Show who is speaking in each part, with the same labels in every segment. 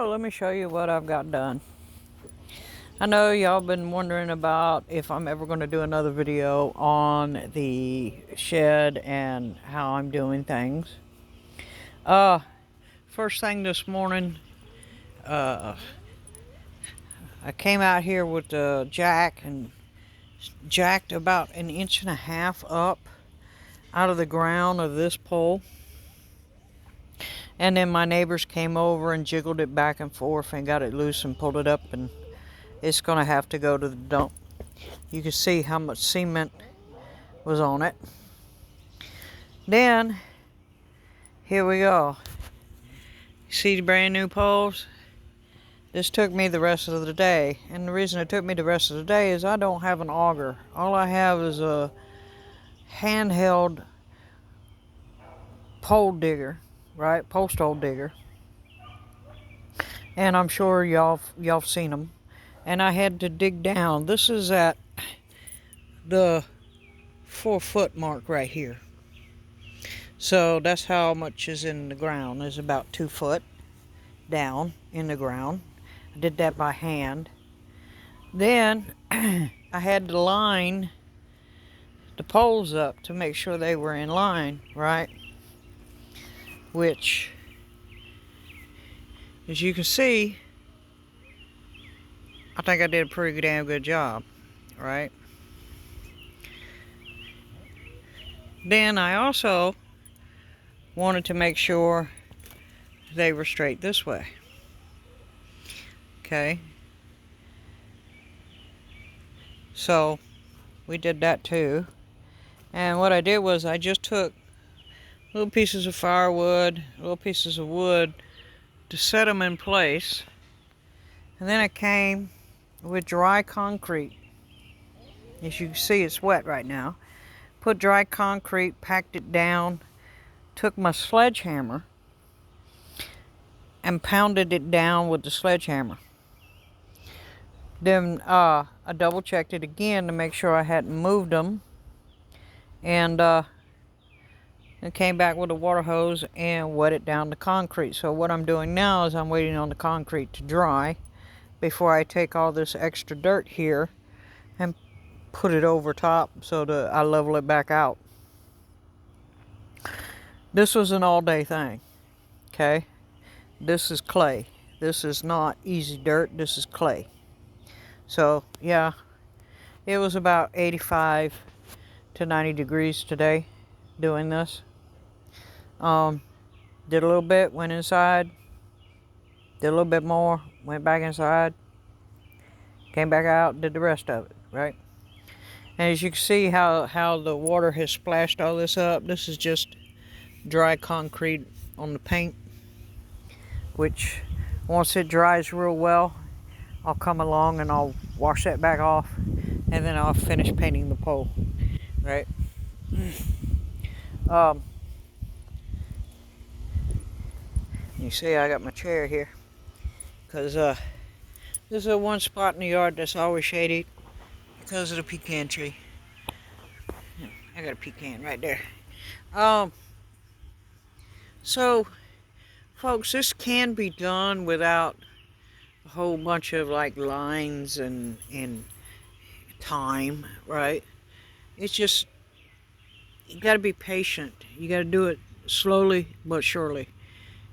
Speaker 1: let me show you what I've got done. I know y'all been wondering about if I'm ever going to do another video on the shed and how I'm doing things. First thing this morning, I came out here with the jack and jacked about 1.5 inches up out of the ground of this pole. And then my neighbors came over and jiggled it back and forth and got it loose and pulled it up, and it's gonna have to go to the dump. You can see how much cement was on it. Then, here we go. See the brand new poles? This took me the rest of the day. And the reason it took me the rest of the day is I don't have an auger. All I have is a handheld pole digger, right? Post hole digger. And I'm sure y'all seen them. And I had to dig down. This is at the 4-foot mark right here. So that's how much is in the ground. Is about 2 foot down in the ground. I did that by hand. Then I had to line the poles up to make sure they were in line, right? Which, as you can see, I think I did a pretty damn good job, right? Then I also wanted to make sure they were straight this way. Okay. So we did that too. And what I did was I just took little pieces of firewood, little pieces of wood to set them in place. And then I came with dry concrete. As you can see, it's wet right now. Put dry concrete, packed it down, took my sledgehammer and pounded it down with the sledgehammer. Then I double checked it again to make sure I hadn't moved them. And I came back with a water hose and wetted down the concrete. So what I'm doing now is I'm waiting on the concrete to dry before I take all this extra dirt here and put it over top so that I level it back out. This was an all-day thing, okay? This is clay. This is not easy dirt. This is clay. So, yeah, it was about 85 to 90 degrees today doing this. Did a little bit, went inside, did a little bit more, went back inside, came back out, did the rest of it, right? And as you can see how the water has splashed all this up, this is just dry concrete on the paint, which once it dries real well, I'll come along and I'll wash that back off, and then I'll finish painting the pole, right? You see I got my chair here because this is the one spot in the yard that's always shady because of the pecan tree. I got a pecan right there. So folks, this can be done without a whole bunch of like lines and time, right? It's just, you got to be patient. You got to do it slowly but surely.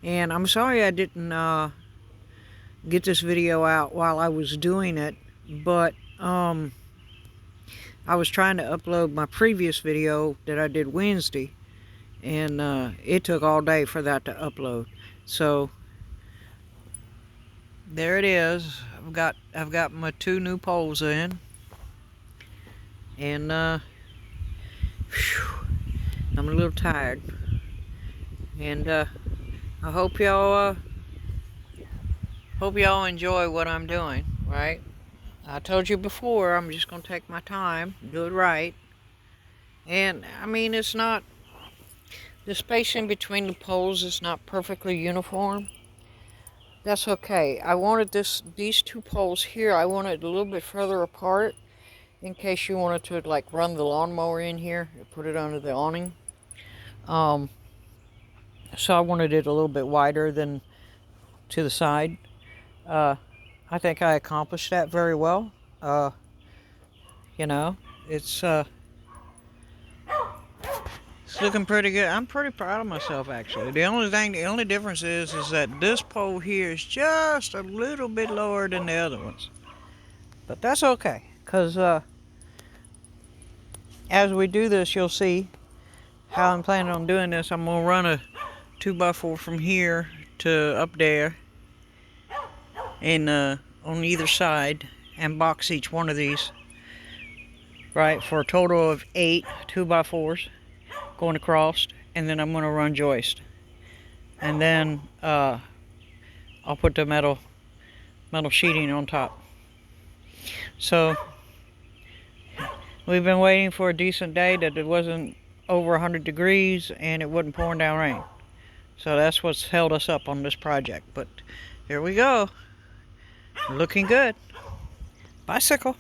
Speaker 1: And I'm sorry I didn't get this video out while I was doing it, but I was trying to upload my previous video that I did Wednesday, and it took all day for that to upload. So there it is. I've got my 2 new poles in, and I'm a little tired, and I hope y'all enjoy what I'm doing, right? I told you before, I'm just gonna take my time, do it right. And I mean, it's not, the spacing between the poles is not perfectly uniform. That's okay. I wanted these 2 poles here, I wanted a little bit further apart in case you wanted to like run the lawnmower in here, put it under the awning. So I wanted it a little bit wider than to the side. I think I accomplished that very well. You know, it's it's looking pretty good. I'm pretty proud of myself, actually. The only difference is that this pole here is just a little bit lower than the other ones. But that's okay, because as we do this, you'll see how I'm planning on doing this. I'm going to run a 2x4 from here to up there, and on either side, and box each one of these, right, for a total of 8 2x4s going across, and then I'm going to run joist, and then I'll put the metal sheeting on top. So we've been waiting for a decent day that it wasn't over 100 degrees and it wasn't pouring down rain. So that's what's held us up on this project. But here we go. Looking good. Bicycle.